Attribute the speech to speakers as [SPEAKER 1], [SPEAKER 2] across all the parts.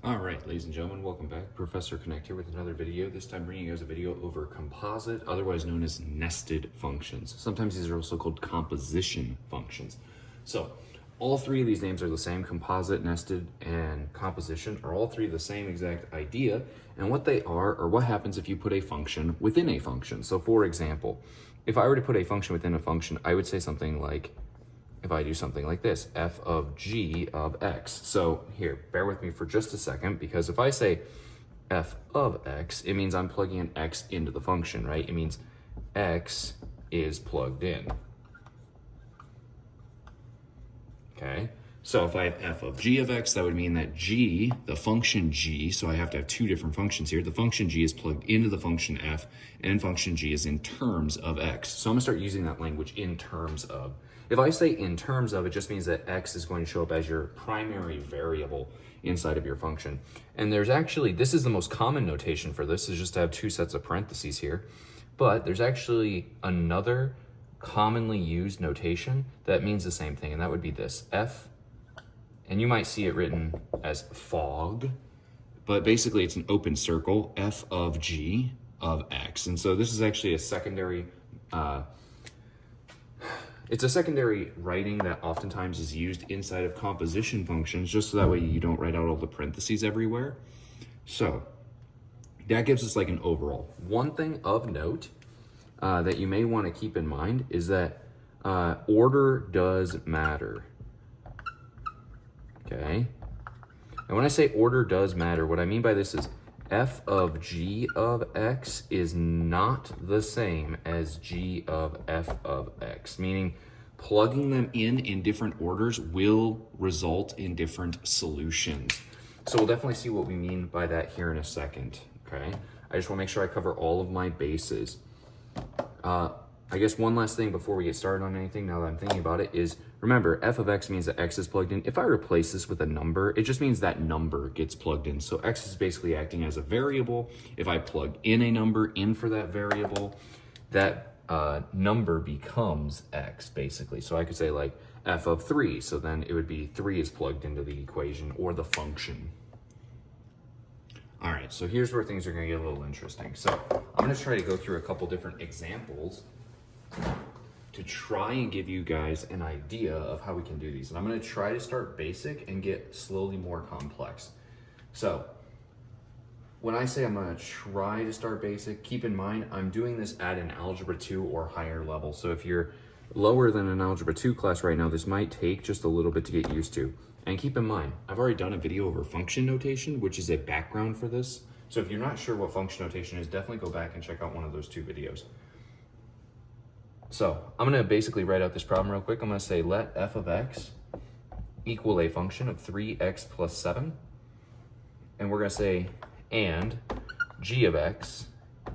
[SPEAKER 1] All right, ladies and gentlemen, welcome back. Professor Connect here with another video. This time bringing you guys a video over composite, otherwise known as nested functions. Sometimes these are also called composition functions. So all three of these names are the same. Composite, nested, and composition are all three the same exact idea. And what they are, or what happens if you put a function within a function. So for example, if I were to put a function within a function, I would say something like, if I do something like this, f of g of x. So here, bear with me for just a second, because if I say f of x, it means I'm plugging an x into the function, right? It means x is plugged in. Okay, so if I have f of g of x, that would mean that g, the function g, so I have to have two different functions here. The function g is plugged into the function f, and function g is in terms of x. So I'm gonna start using that language, in terms of. If I say in terms of, it just means that x is going to show up as your primary variable inside of your function. And there's actually, this is the most common notation for this, is just to have two sets of parentheses here. But there's actually another commonly used notation that means the same thing, and that would be this, f, and you might see it written as fog, but basically it's an open circle, f of g of x. And so this is actually a secondary, it's a secondary writing that oftentimes is used inside of composition functions, just so that way you don't write out all the parentheses everywhere. So that gives us like an overall. One thing of note that you may want to keep in mind is that order does matter. Okay. And when I say order does matter, what I mean by this is f of g of x is not the same as g of f of x, meaning plugging them in different orders will result in different solutions. So we'll definitely see what we mean by that here in a second, okay? I just want to make sure I cover all of my bases. I guess one last thing before we get started on anything, now that I'm thinking about it, is remember, f of x means that x is plugged in. If I replace this with a number, it just means that number gets plugged in. So x is basically acting as a variable. If I plug in a number in for that variable, that number becomes x, basically. So I could say like f of 3, so then it would be 3 is plugged into the equation or the function. All right, so here's where things are gonna get a little interesting. So I'm gonna try to go through a couple different examples to try and give you guys an idea of how we can do these. And I'm gonna try to start basic and get slowly more complex. So when I say I'm gonna try to start basic, keep in mind, I'm doing this at an Algebra 2 or higher level. So if you're lower than an Algebra 2 class right now, this might take just a little bit to get used to. And keep in mind, I've already done a video over function notation, which is a background for this. So if you're not sure what function notation is, definitely go back and check out one of those two videos. So I'm gonna basically write out this problem real quick. I'm gonna say let f of x equal a function of 3x plus 7. And we're gonna say and g of x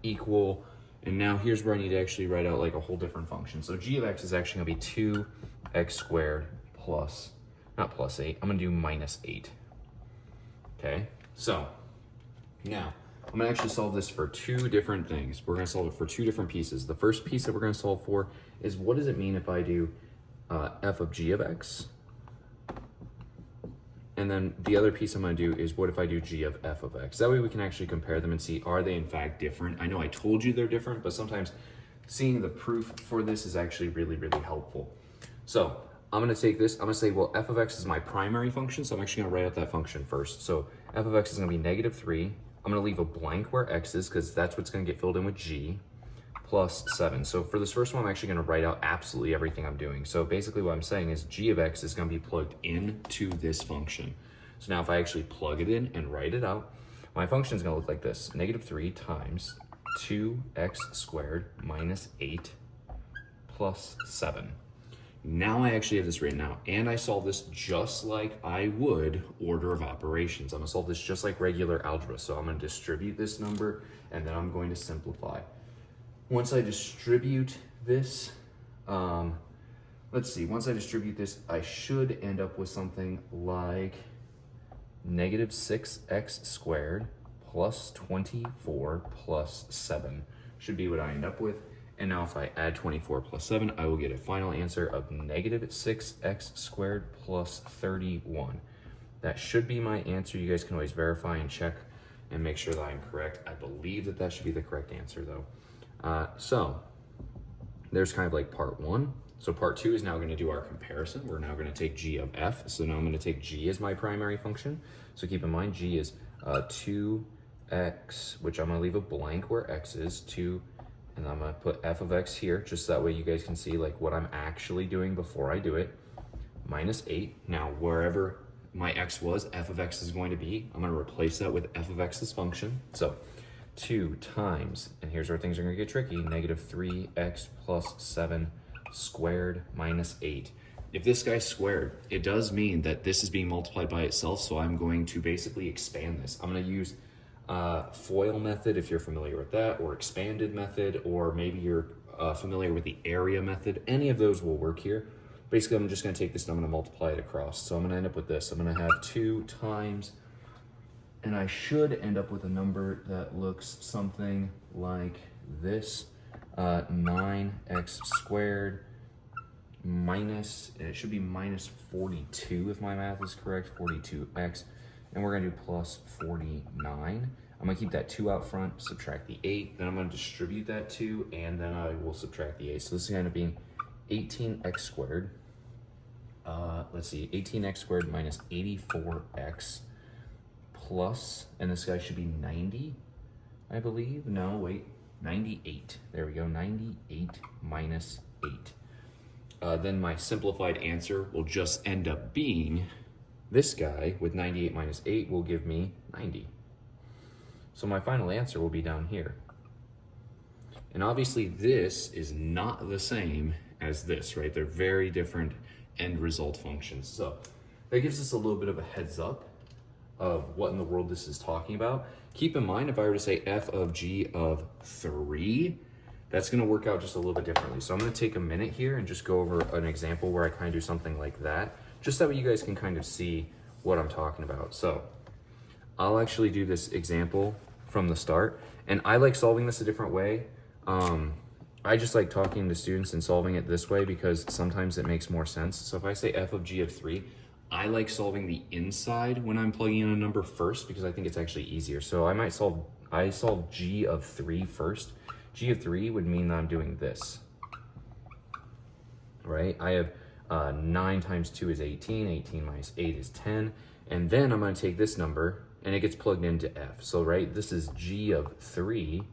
[SPEAKER 1] equal, and now here's where I need to actually write out like a whole different function. So g of x is actually gonna be 2x squared plus, not plus 8, I'm gonna do minus 8. Okay, so now I'm gonna actually solve this for two different things. We're gonna solve it for two different pieces. The first piece that we're gonna solve for is, what does it mean if I do f of g of x? And then the other piece I'm gonna do is, what if I do g of f of x? That way we can actually compare them and see, are they in fact different? I know I told you they're different, but sometimes seeing the proof for this is actually really, really helpful. So I'm gonna take this, I'm gonna say, well, f of x is my primary function, so I'm actually gonna write out that function first. So f of x is gonna be -3. I'm gonna leave a blank where x is, because that's what's gonna get filled in with g, plus 7. So for this first one, I'm actually gonna write out absolutely everything I'm doing. So basically what I'm saying is g of x is gonna be plugged into this function. So now if I actually plug it in and write it out, my function is gonna look like this, -3 times 2x squared minus 8 plus 7. Now I actually have this written out, and I solve this just like I would order of operations. I'm gonna solve this just like regular algebra. So I'm gonna distribute this number, and then I'm going to simplify. Once I distribute this, let's see, once I distribute this, I should end up with something like -6x squared plus 24 plus 7 should be what I end up with. And now if I add 24 plus 7, I will get a final answer of -6x squared plus 31. that should be my answer. You guys can always verify and check and make sure that I'm correct. I believe that that should be the correct answer though. So there's kind of like part one. So part two is now going to do our comparison. We're now going to take g of f. So now I'm going to take g as my primary function. So keep in mind, g is 2x, which I'm going to leave a blank where x is, 2, and I'm going to put f of x here, just that way you guys can see like what I'm actually doing before I do it, minus 8. Now, wherever my x was, f of x is going to be, I'm going to replace that with f of x's function. So 2 times, and here's where things are going to get tricky, negative 3x plus 7 squared minus 8. If this guy's squared, it does mean that this is being multiplied by itself, so I'm going to basically expand this. I'm going to use FOIL method if you're familiar with that, or expanded method, or maybe you're familiar with the area method. Any of those will work here. Basically, I'm just going to take this and I'm going to multiply it across. So I'm going to end up with this. I'm going to have 2 times, and I should end up with a number that looks something like this. 9x squared minus, and it should be minus 42 if my math is correct, 42x, and we're gonna do plus 49. I'm gonna keep that 2 out front, subtract the 8, then I'm gonna distribute that 2, and then I will subtract the 8. So this is gonna end up being 18x squared. Let's see, 18x squared minus 84x plus, and this guy should be 90, I believe. No, wait. 98. There we go. 98 minus 8. Then my simplified answer will just end up being this guy with 98 minus 8 will give me 90. So my final answer will be down here. And obviously this is not the same as this, right? They're very different end result functions. So that gives us a little bit of a heads up of what in the world this is talking about. Keep in mind, if I were to say f of g of 3, that's going to work out just a little bit differently. So I'm going to take a minute here and just go over an example where I kind of do something like that, just that way you guys can kind of see what I'm talking about. So I'll actually do this example from the start, and I like solving this a different way. I just like talking to students and solving it this way because sometimes it makes more sense. So if I say f of g of 3, I like solving the inside when I'm plugging in a number first because I think it's actually easier. So I solve g of 3 first. G of 3 would mean that I'm doing this, right? I have 9 times 2 is 18, 18 minus 8 is 10, and then I'm going to take this number and it gets plugged into f. So, right, this is g of 3,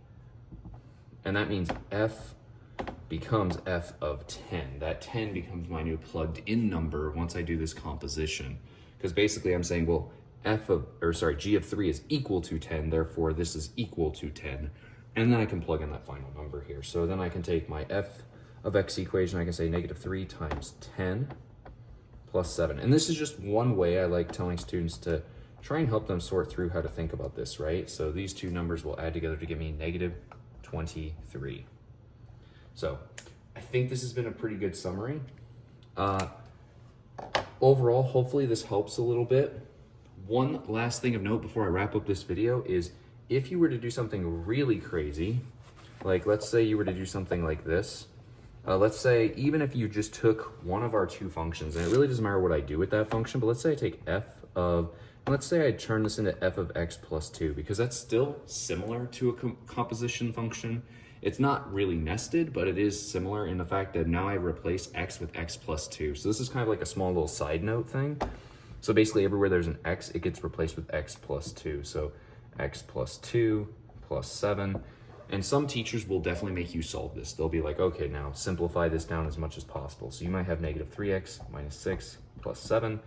[SPEAKER 1] and that means f becomes f of 10. That 10 becomes my new plugged in number once I do this composition. Because basically I'm saying, well, g of 3 is equal to 10, therefore this is equal to 10. And then I can plug in that final number here. So then I can take my f of x equation, I can say negative 3 times 10 plus 7. And this is just one way I like telling students to try and help them sort through how to think about this, right? So these two numbers will add together to give me negative 23. So I think this has been a pretty good summary. Overall, hopefully this helps a little bit. One last thing of note before I wrap up this video is if you were to do something really crazy, like let's say you were to do something like this, let's say even if you just took one of our two functions, and it really doesn't matter what I do with that function, but let's say I take let's say I turn this into f of x plus 2, because that's still similar to a composition function. It's not really nested, but it is similar in the fact that now I replace x with x plus 2. So this is kind of like a small little side note thing. So basically everywhere there's an x, it gets replaced with x plus 2. So x plus 2 plus 7. And some teachers will definitely make you solve this. They'll be like, okay, now simplify this down as much as possible. So you might have negative 3x minus 6 plus 7,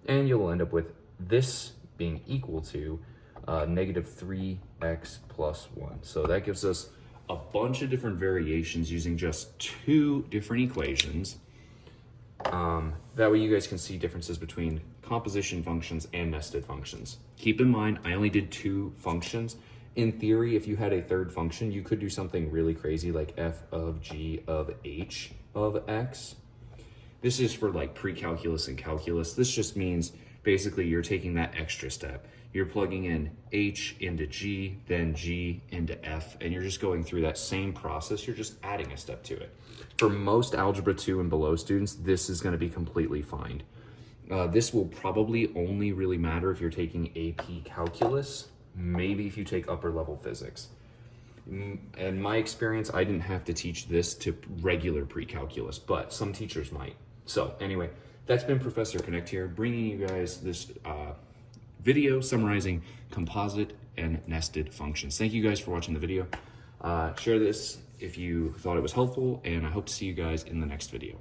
[SPEAKER 1] and you'll end up with this being equal to negative 3x plus 1. So that gives us a bunch of different variations using just two different equations. That way you guys can see differences between composition functions and nested functions. Keep in mind, I only did two functions. In theory, if you had a third function, you could do something really crazy like f of g of h of x. This is for like pre-calculus and calculus. This just means basically you're taking that extra step. You're plugging in h into g, then g into f, and you're just going through that same process. You're just adding a step to it. For most Algebra 2 and below students, this is going to be completely fine. This will probably only really matter if you're taking AP Calculus, maybe if you take upper level physics. In my experience, I didn't have to teach this to regular pre-calculus, but some teachers might. So anyway, that's been Professor Connect here, bringing you guys this video summarizing composite and nested functions. Thank you guys for watching the video. Share this if you thought it was helpful, and I hope to see you guys in the next video.